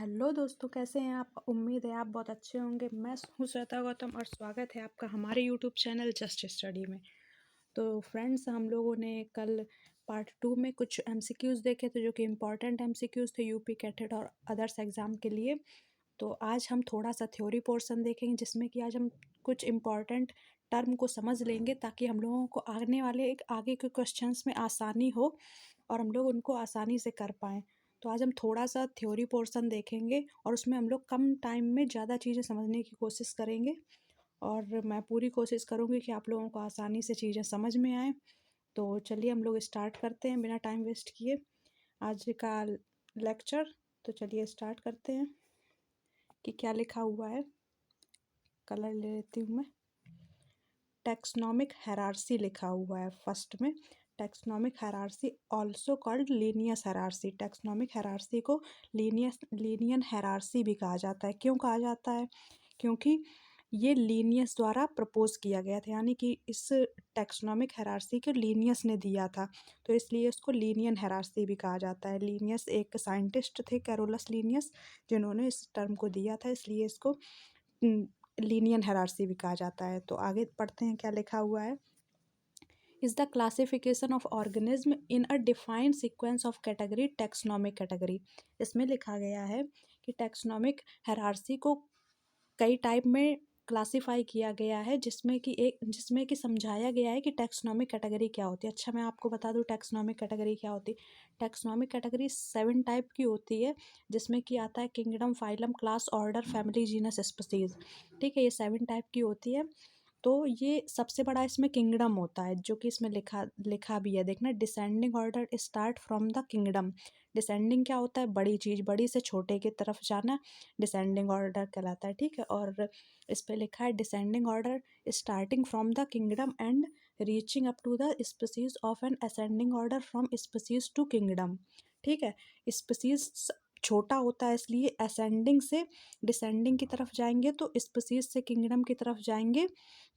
Hello दोस्तों, कैसे हैं आप? उम्मीद है आप बहुत अच्छे होंगे। मैं हूँ श्वेता गौतम और स्वागत है आपका हमारे यूट्यूब चैनल जस्ट स्टडी में। तो फ्रेंड्स, हम लोगों ने कल पार्ट 2 में कुछ एमसीक्यूज़ देखे थे जो कि इम्पॉर्टेंट एमसीक्यूज़ थे यूपी कैटेट और अदर्स एग्ज़ाम के लिए। तो आज हम थोड़ा सा थ्योरी पोर्शन देखेंगे जिसमें कि आज हम कुछ इम्पॉर्टेंट टर्म को समझ लेंगे ताकि हम लोगों को आने वाले आगे के क्वेश्चंस में आसानी हो और हम लोग उनको आसानी से कर पाएँ। तो आज हम थोड़ा सा थ्योरी पोर्शन देखेंगे और उसमें हम लोग कम टाइम में ज़्यादा चीज़ें समझने की कोशिश करेंगे और मैं पूरी कोशिश करूँगी कि आप लोगों को आसानी से चीज़ें समझ में आएँ। तो चलिए हम लोग स्टार्ट करते हैं बिना टाइम वेस्ट किए आज का लेक्चर। तो चलिए स्टार्ट करते हैं कि क्या लिखा हुआ है। कलर ले लेती हूँ मैं। टैक्सोनॉमिक हायरार्की लिखा हुआ है फर्स्ट में। Taxonomic hierarchy also called Linnaeus hierarchy. Taxonomic hierarchy को लीनियन हायरार्की भी कहा जाता है। क्यों कहा जाता है? क्योंकि ये लीनियस द्वारा प्रपोज किया गया था, यानी कि इस टैक्सोनॉमिक हायरार्की को लीनियस ने दिया था, तो इसलिए इसको लीनियन हायरार्की भी कहा जाता है। लीनियस एक साइंटिस्ट थे, कैरोलस लीनियस, जिन्होंने इस टर्म को दिया था, इसलिए इसको लीनियन हायरार्की भी कहा जाता है। तो आगे पढ़ते हैं क्या लिखा हुआ है। Is the classification of organism in a defined sequence of category taxonomic category. इसमें लिखा गया है कि टैक्सोनॉमिक हायरार्की को कई टाइप में क्लासिफाई किया गया है, जिसमें कि समझाया गया है कि टैक्सोनॉमिक कैटेगरी क्या होती है। अच्छा, मैं आपको बता दूं टैक्सोनॉमिक कैटेगरी क्या होती है। टैक्सोनॉमिक कैटेगरी 7 टाइप की होती है, जिसमें कि आता है kingdom, phylum, class, order, family, genus, species. ठीक है, ये 7 टाइप की होती है। तो ये सबसे बड़ा इसमें किंगडम होता है, जो कि इसमें लिखा लिखा भी है, देखना। Descending order start from the kingdom. Descending क्या होता है? बड़ी चीज़, बड़ी से छोटे की तरफ जाना डिसेंडिंग ऑर्डर कहलाता है। ठीक है, और इस पे लिखा है descending order starting from the kingdom and reaching up to the species of an ascending order from species to kingdom. ठीक है, स्पीसीज छोटा होता है, इसलिए असेंडिंग से डिसेंडिंग की तरफ जाएंगे, तो स्पीसीज से किंगडम की तरफ जाएंगे,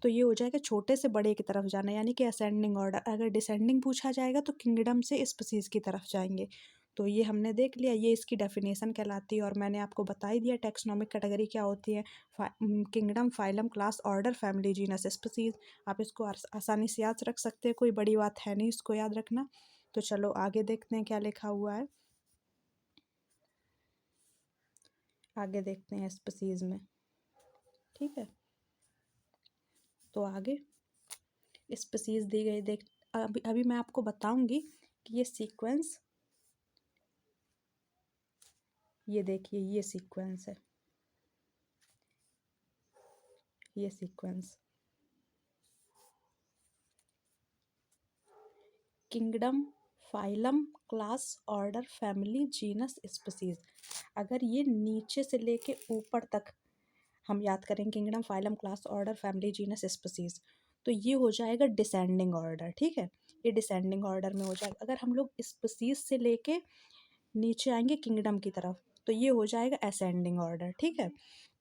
तो ये हो जाएगा छोटे से बड़े की तरफ जाना, यानी कि असेंडिंग ऑर्डर। अगर डिसेंडिंग पूछा जाएगा तो किंगडम से स्पीसीज की तरफ जाएंगे। तो ये हमने देख लिया, ये इसकी डेफिनेशन कहलाती है और मैंने आपको बता ही दिया टैक्सोनॉमिक कैटेगरी क्या होती है। Kingdom, phylum, class, order, family, genus, species. आप इसको आसानी से याद रख सकते हैं, कोई बड़ी बात है नहीं इसको याद रखना। तो चलो आगे देखते हैं क्या लिखा हुआ है। आगे देखते हैं स्पीसीज में। ठीक है, तो आगे स्पीसीज दी गई, देख अभी अभी मैं आपको बताऊंगी कि ये सीक्वेंस, ये देखिए ये सीक्वेंस है, ये sequence kingdom, phylum, class, order, family, genus, species. अगर ये नीचे से लेके ऊपर तक हम याद करें, kingdom, phylum, class, order, family, genus, species, तो ये हो जाएगा डिसेंडिंग ऑर्डर। ठीक है, ये डिसेंडिंग ऑर्डर में हो जाएगा। अगर हम लोग स्पीसीज से लेके नीचे आएंगे किंगडम की तरफ, तो ये हो जाएगा असेंडिंग ऑर्डर। ठीक है,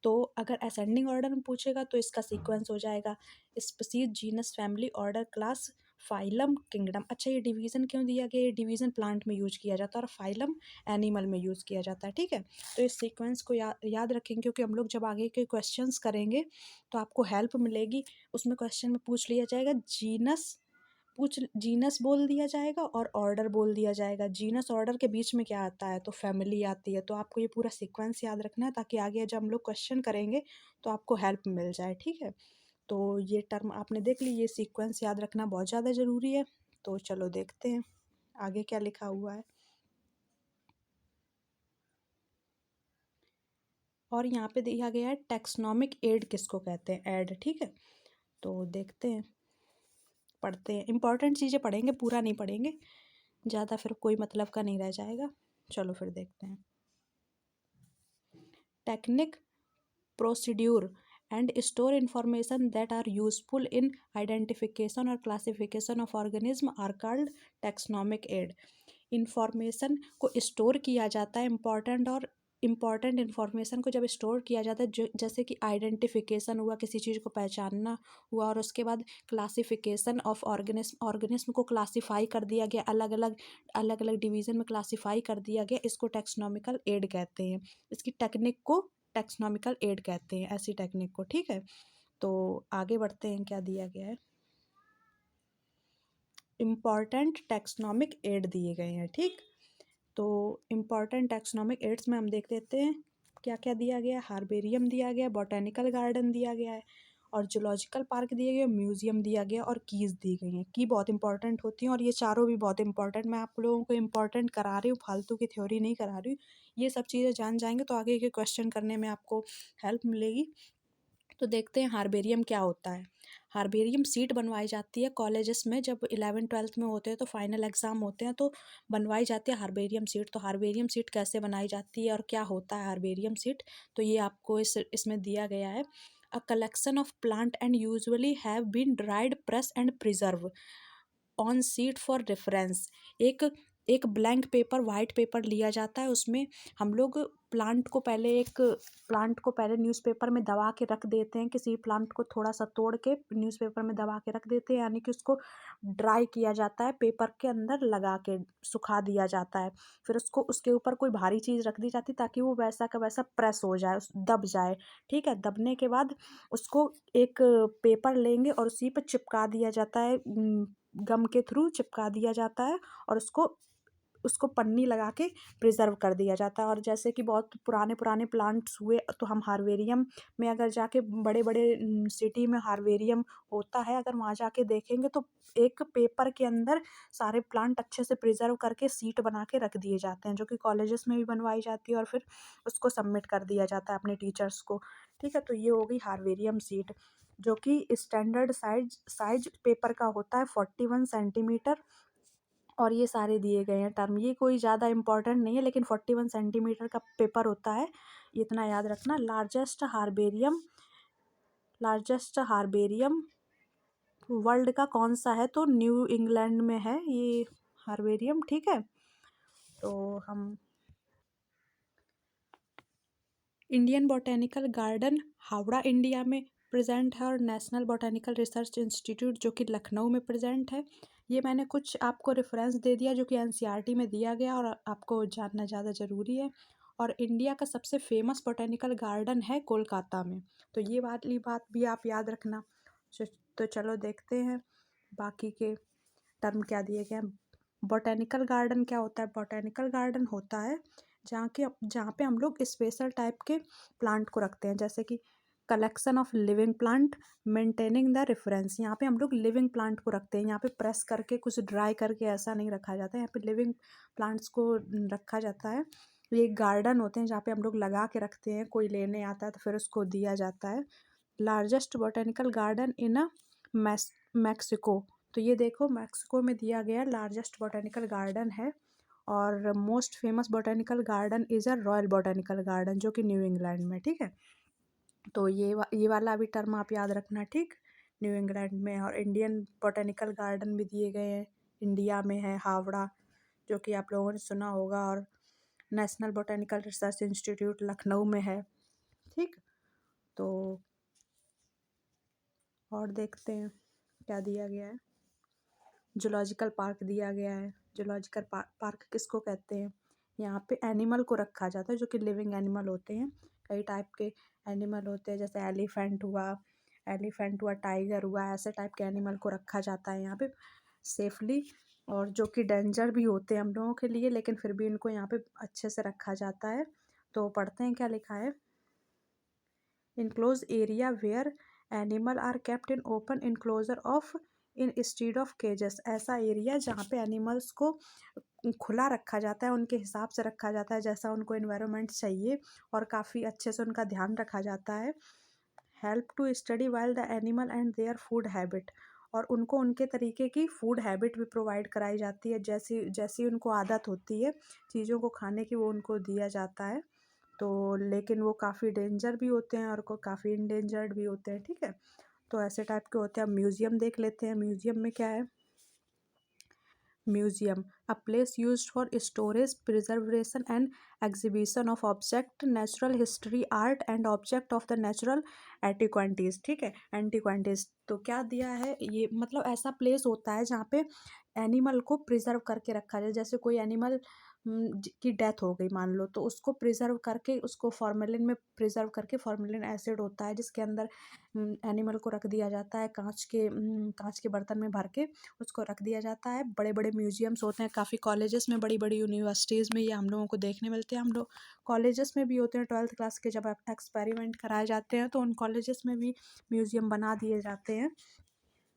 तो अगर असेंडिंग ऑर्डर में पूछेगा तो इसका सीक्वेंस हो जाएगा species, genus, family, order, class, phylum, kingdom. अच्छा, ये डिवीज़न क्यों दिया गया? ये डिवीज़न प्लांट में यूज किया जाता है और फाइलम एनिमल में यूज़ किया जाता है। ठीक है, तो इस सीक्वेंस को याद रखेंगे, क्योंकि हम लोग जब आगे के क्वेश्चंस करेंगे तो आपको हेल्प मिलेगी। उसमें क्वेश्चन में पूछ लिया जाएगा जीनस बोल दिया जाएगा और ऑर्डर बोल दिया जाएगा। जीनस ऑर्डर के बीच में क्या आता है? तो फैमिली आती है। तो आपको ये पूरा सीक्वेंस याद रखना है, ताकि आगे जब हम लोग क्वेश्चन करेंगे तो आपको हेल्प मिल जाए। ठीक है, तो ये टर्म आपने देख ली, ये सीक्वेंस याद रखना बहुत ज़्यादा ज़रूरी है। तो चलो देखते हैं आगे क्या लिखा हुआ है। और यहाँ पे दिया गया है टैक्सोनॉमिक एड किसको कहते हैं? एड। ठीक है, तो देखते हैं, पढ़ते हैं। इंपॉर्टेंट चीज़ें पढ़ेंगे, पूरा नहीं पढ़ेंगे ज़्यादा, फिर कोई मतलब का नहीं रह जाएगा। चलो फिर देखते हैं। Technique, procedure and store information that are useful in identification और classification of organism are called taxonomic aid. Information को स्टोर किया जाता है, इंपॉर्टेंट और इम्पॉर्टेंट इन्फॉर्मेशन को जब स्टोर किया जाता है, जो जैसे कि आइडेंटिफिकेशन हुआ, किसी चीज़ को पहचानना हुआ, और उसके बाद क्लासिफिकेशन ऑफ ऑर्गेनिज्म को क्लासीफाई कर दिया गया, अलग अलग डिवीज़न में क्लासीफाई कर दिया गया, इसको टैक्सोनॉमिकल एड कहते हैं। इसकी टेक्निक को टैक्सोनॉमिकल एड कहते हैं, ऐसी टेक्निक को। ठीक है, तो आगे बढ़ते हैं, क्या दिया गया है। इम्पॉर्टेंट टैक्सोनॉमिक एड दिए गए हैं। ठीक, तो इम्पॉर्टेंट टैक्सोनॉमिक एड्स में हम देख लेते हैं क्या क्या दिया गया है। हार्बेरियम दिया गया, बॉटेनिकल गार्डन दिया गया है, और जूलॉजिकल पार्क दिया गया, म्यूजियम दिया गया, और कीज़ दी गई हैं। की बहुत इंपॉर्टेंट होती हैं, और ये चारों भी बहुत इंपॉर्टेंट, मैं आप लोगों को इंपॉर्टेंट करा रही हूँ, फालतू की थ्योरी नहीं करा रही हूँ। ये सब चीज़ें जान जाएंगे तो आगे के क्वेश्चन करने में आपको हेल्प मिलेगी। तो देखते हैं हार्बेरियम क्या होता है। हार्बेरियम सीट बनवाई जाती है कॉलेजेस में, जब 11th-12th में होते हैं तो फाइनल एग्ज़ाम होते हैं, तो बनवाई जाती है हार्बेरियम सीट। तो हार्बेरियम सीट कैसे बनाई जाती है और क्या होता है हार्बेरियम सीट, तो ये आपको इसमें दिया गया है। A collection of plant and usually have been dried, press and preserve on sheet for reference. एक एक ब्लैंक पेपर, वाइट पेपर लिया जाता है, उसमें हम लोग प्लांट को पहले न्यूज़पेपर में दबा के रख देते हैं। किसी प्लांट को थोड़ा सा तोड़ के न्यूज़पेपर में दबा के रख देते हैं, यानी कि उसको ड्राई किया जाता है, पेपर के अंदर लगा के सुखा दिया जाता है। फिर उसको उसके ऊपर कोई भारी चीज़ रख दी जाती है ताकि वो वैसा का वैसा प्रेस हो जाए, दब जाए। ठीक है, दबने के बाद उसको एक पेपर लेंगे और उसी पर चिपका दिया जाता है, गम के थ्रू चिपका दिया जाता है, और उसको उसको पन्नी लगा के प्रिजर्व कर दिया जाता है। और जैसे कि बहुत पुराने पुराने प्लांट्स हुए, तो हम हार्बेरियम में अगर जाके बड़े बड़े सिटी में हार्बेरियम होता है, अगर वहाँ जाके देखेंगे तो एक पेपर के अंदर सारे प्लांट अच्छे से प्रिजर्व करके सीट बना के रख दिए जाते हैं, जो कि कॉलेजेस में भी बनवाई जाती है, और फिर उसको सबमिट कर दिया जाता है अपने टीचर्स को। ठीक है, तो ये हो गई हार्बेरियम सीट, जो कि स्टैंडर्ड साइज पेपर का होता है 41 सेंटीमीटर। और ये सारे दिए गए हैं टर्म, ये कोई ज़्यादा इंपॉर्टेंट नहीं है, लेकिन 41 सेंटीमीटर का पेपर होता है, इतना याद रखना। लार्जेस्ट हार्बेरियम वर्ल्ड का कौन सा है, तो न्यू इंग्लैंड में है ये हार्बेरियम। ठीक है, तो हम Indian botanical garden Howrah India में प्रेजेंट है, और नेशनल बॉटेनिकल रिसर्च इंस्टीट्यूट जो कि लखनऊ में प्रेजेंट है। ये मैंने कुछ आपको रेफरेंस दे दिया जो कि एनसीईआरटी में दिया गया, और आपको जानना ज़्यादा ज़रूरी है। और इंडिया का सबसे फेमस बॉटेनिकल गार्डन है कोलकाता में, तो ये वाली बात भी आप याद रखना। तो चलो देखते हैं बाकी के टर्म क्या दिए गए हैं। बॉटेनिकल गार्डन क्या होता है। बॉटेनिकल गार्डन होता है जहाँ पे हम लोग स्पेशल टाइप के प्लांट को रखते हैं, जैसे कि collection of living plant maintaining the reference. यहाँ पे हम लोग लिविंग प्लांट को रखते हैं, यहाँ पे प्रेस करके कुछ ड्राई करके ऐसा नहीं रखा जाता है, यहाँ पे लिविंग प्लांट्स को रखा जाता है। ये गार्डन होते हैं जहाँ पे हम लोग लगा के रखते हैं, कोई लेने आता है तो फिर उसको दिया जाता है। लार्जेस्ट बॉटेनिकल गार्डन इन मैक्सिको, तो ये देखो मैक्सिको में दिया गया लार्जेस्ट बॉटेनिकल गार्डन है। और most famous botanical garden is a royal botanical garden जो कि न्यू इंग्लैंड में। ठीक है, तो ये वाला भी टर्म आप याद रखना। ठीक, न्यू इंग्लैंड में। और इंडियन बॉटेनिकल गार्डन भी दिए गए हैं, इंडिया में है हावड़ा, जो कि आप लोगों ने सुना होगा, और national botanical research institute Lucknow में है। ठीक, तो और देखते हैं क्या दिया गया है। जूलॉजिकल पार्क दिया गया है। जूलॉजिकल पार्क किसको कहते हैं। यहाँ पे एनिमल को रखा जाता है जो कि लिविंग एनिमल होते हैं। कई टाइप के एनिमल होते हैं, जैसे एलिफेंट हुआ, टाइगर हुआ, ऐसे टाइप के एनिमल को रखा जाता है यहाँ पे सेफली, और जो कि डेंजर भी होते हैं हम लोगों के लिए, लेकिन फिर भी इनको यहाँ पे अच्छे से रखा जाता है। तो पढ़ते हैं क्या लिखा है। Enclose area where animal are kept in open enclosure of instead of cages. ऐसा एरिया जहाँ पे एनिमल्स को खुला रखा जाता है, उनके हिसाब से रखा जाता है जैसा उनको इन्वायरमेंट चाहिए, और काफ़ी अच्छे से उनका ध्यान रखा जाता है। Help to study while the animal and their food habit, और उनको उनके तरीके की फूड हैबिट भी प्रोवाइड कराई जाती है, जैसी जैसी उनको आदत होती है चीज़ों को खाने की, वो उनको दिया जाता है। तो लेकिन वो काफ़ी डेंजर भी होते हैं और को काफ़ी इंडेंजर्ड भी होते हैं। ठीक है, तो ऐसे टाइप के होते हैं। अब म्यूज़ियम देख लेते हैं, म्यूज़ियम में क्या है। Museum, a place used for storage, preservation, and exhibition of object, natural history, art, and object of the natural antiquities. ठीक है, एंटीक्वेंटीज तो क्या दिया है ये, मतलब ऐसा प्लेस होता है जहाँ पे एनिमल को प्रिजर्व करके रखा जाए। जैसे कोई एनिमल की डेथ हो गई मान लो, तो उसको प्रिजर्व करके, उसको फॉर्मेलिन में प्रिजर्व करके, फॉर्मेलिन एसिड होता है जिसके अंदर एनिमल को रख दिया जाता है, कांच के बर्तन में भर के उसको रख दिया जाता है। बड़े बड़े म्यूजियम्स होते हैं काफ़ी कॉलेजेस में, बड़ी बड़ी यूनिवर्सिटीज़ में ये हम लोगों को देखने मिलते हैं। हम लोग कॉलेजेस में भी होते हैं, 12th क्लास के जब एक्सपेरिमेंट कराए जाते हैं तो उन कॉलेजेस में भी म्यूजियम बना दिए जाते हैं।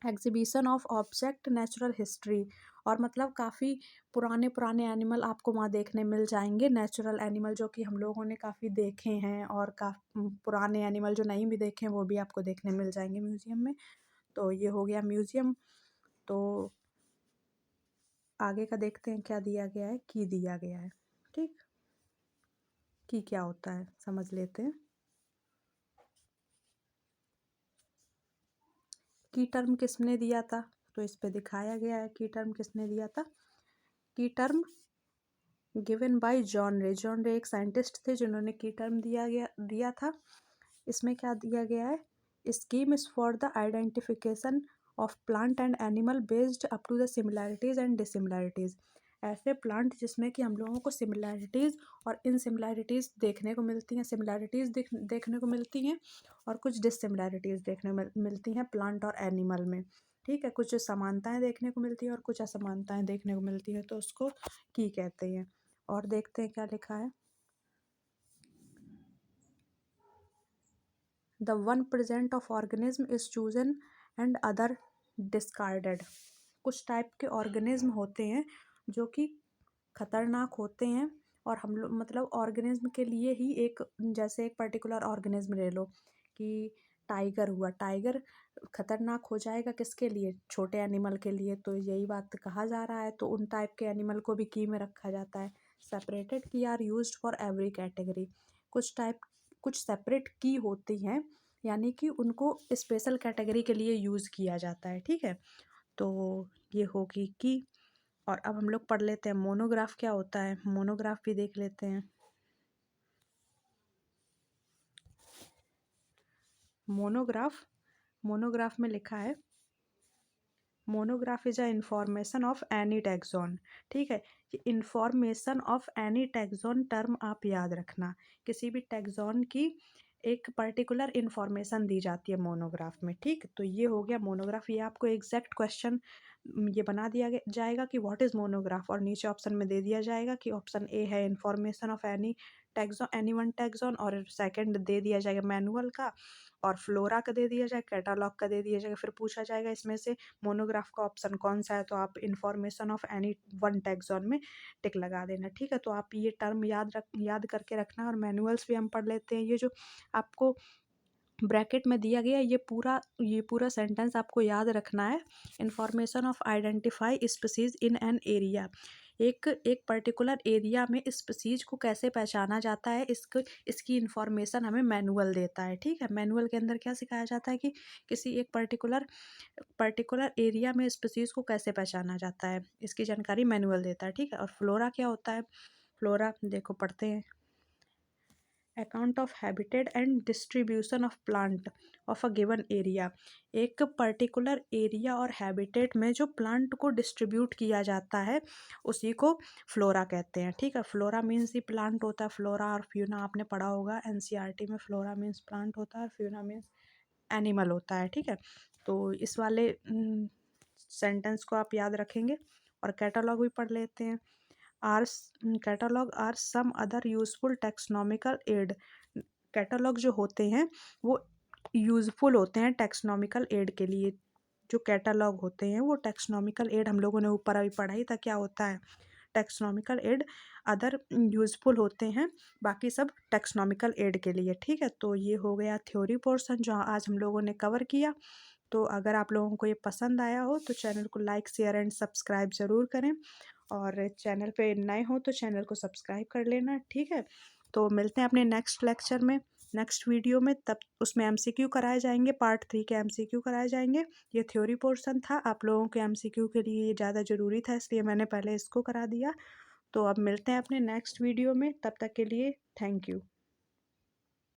Exhibition of object, natural history, और मतलब काफ़ी पुराने पुराने एनिमल आपको वहाँ देखने मिल जाएंगे, नेचुरल एनिमल जो कि हम लोगों ने काफ़ी देखे हैं, और पुराने एनिमल जो नहीं भी देखे हैं वो भी आपको देखने मिल जाएंगे म्यूज़ियम में। तो ये हो गया म्यूज़ियम। तो आगे का देखते हैं क्या दिया गया है, की दिया गया है। ठीक, की क्या होता है समझ लेते हैं। की टर्म किसने दिया था, तो इस पे दिखाया गया है की टर्म किसने दिया था। की टर्म गिवन बाय जॉन रे। जॉन रे एक साइंटिस्ट थे जिन्होंने की टर्म दिया था। इसमें क्या दिया गया है, scheme is for the identification of plant and animal based up to the similarities and dissimilarities. ऐसे प्लांट जिसमें कि हम लोगों को सिमिलैरिटीज़ और इनसिमिलैरिटीज़ देखने को मिलती हैं, सिमिलैरिटीज़ देखने को मिलती हैं और कुछ डिससिमिलैरिटीज़ देखने मिलती हैं प्लांट और एनिमल में। ठीक है, कुछ समानताएं देखने को मिलती हैं और कुछ असमानताएं देखने को मिलती हैं, तो उसको की कहते हैं। और देखते हैं क्या लिखा है। The 1% of organism is chosen and other discarded. कुछ टाइप के ऑर्गेनिज्म होते हैं जो कि खतरनाक होते हैं, और हम लोग मतलब ऑर्गेनिज्म के लिए ही एक, जैसे एक पर्टिकुलर ऑर्गेनिज्म ले लो कि टाइगर हुआ, टाइगर खतरनाक हो जाएगा किसके लिए, छोटे एनिमल के लिए, तो यही बात कहा जा रहा है। तो उन टाइप के एनिमल को भी की में रखा जाता है। Separated key are used for every category. कुछ सेपरेट की होती हैं, यानी कि उनको स्पेशल कैटेगरी के लिए यूज़ किया जाता है। ठीक है, तो ये होगी की। और अब हम लोग पढ़ लेते हैं मोनोग्राफ क्या होता है, मोनोग्राफ भी देख लेते हैं। मोनोग्राफ में लिखा है, monograph is a information of any taxon. ठीक है, ये information of any taxon term आप याद रखना, किसी भी टैक्सॉन की एक पर्टिकुलर इंफॉर्मेशन दी जाती है मोनोग्राफ में। ठीक, तो ये हो गया मोनोग्राफ। ये आपको एग्जैक्ट क्वेश्चन ये बना दिया जाएगा कि व्हाट इज़ मोनोग्राफ, और नीचे ऑप्शन में दे दिया जाएगा कि ऑप्शन ए है information of any one taxon, और सेकंड दे दिया जाएगा मैनुअल का, और फ्लोरा का दे दिया जाएगा, कैटालॉग का दे दिया जाएगा। फिर पूछा जाएगा इसमें से मोनोग्राफ का ऑप्शन कौन सा है, तो आप information of any one taxon में टिक लगा देना। ठीक है, तो आप ये टर्म याद करके रखना। और मैनुअल्स भी हम पढ़ लेते हैं। ये जो आपको ब्रैकेट में दिया गया ये पूरा सेंटेंस आपको याद रखना है। Information of identify species in an area. एक पर्टिकुलर एरिया में स्पीसीज को कैसे पहचाना जाता है, इसकी इंफॉर्मेशन हमें मैनुअल देता है। ठीक है, मैनुअल के अंदर क्या सिखाया जाता है कि किसी एक पर्टिकुलर एरिया में स्पीसीज को कैसे पहचाना जाता है, इसकी जानकारी मैनुअल देता है। ठीक है, और फ्लोरा क्या होता है, फ्लोरा देखो पढ़ते हैं। Account of habitat and distribution of plant of a given area. एक पर्टिकुलर एरिया और हैबिटेट में जो प्लांट को डिस्ट्रीब्यूट किया जाता है उसी को फ्लोरा कहते हैं। ठीक है, फ्लोरा मीन्स ही प्लांट होता है। फ्लोरा और फ्यूना आपने पढ़ा होगा एनसीईआरटी में। फ्लोरा मीन्स प्लांट होता है और फ्यूना मीन्स एनिमल होता है। ठीक है, तो इस वाले सेंटेंस को आप याद रखेंगे। और कैटालॉग भी पढ़ लेते हैं। Are catalogue are some other useful taxonomical aid. Catalogue जो होते हैं वो यूजफुल होते हैं टेक्सोनॉमिकल एड के लिए। जो कैटालॉग होते हैं वो टेक्सोनॉमिकल एड, हम लोगों ने ऊपर अभी पढ़ा ही था क्या होता है। टेक्सोनॉमिकल एड अदर यूजफुल होते हैं, बाकी सब टेक्सोनॉमिकल एड के लिए। ठीक है, तो ये हो गया थ्योरी पोर्शन जो आज हम लोगों ने कवर किया। तो अगर आप लोगों को ये पसंद आया हो तो चैनल को लाइक शेयर एंड सब्सक्राइब ज़रूर करें, और चैनल पे नए हो तो चैनल को सब्सक्राइब कर लेना। ठीक है, तो मिलते हैं अपने नेक्स्ट लेक्चर में नेक्स्ट वीडियो में, तब उसमें एमसीक्यू कराए जाएंगे, पार्ट 3 के एमसीक्यू कराए जाएंगे। ये थ्योरी पोर्शन था, आप लोगों के एमसीक्यू के लिए ये ज़्यादा ज़रूरी था, इसलिए मैंने पहले इसको करा दिया। तो अब मिलते हैं अपने नेक्स्ट वीडियो में, तब तक के लिए थैंक यू।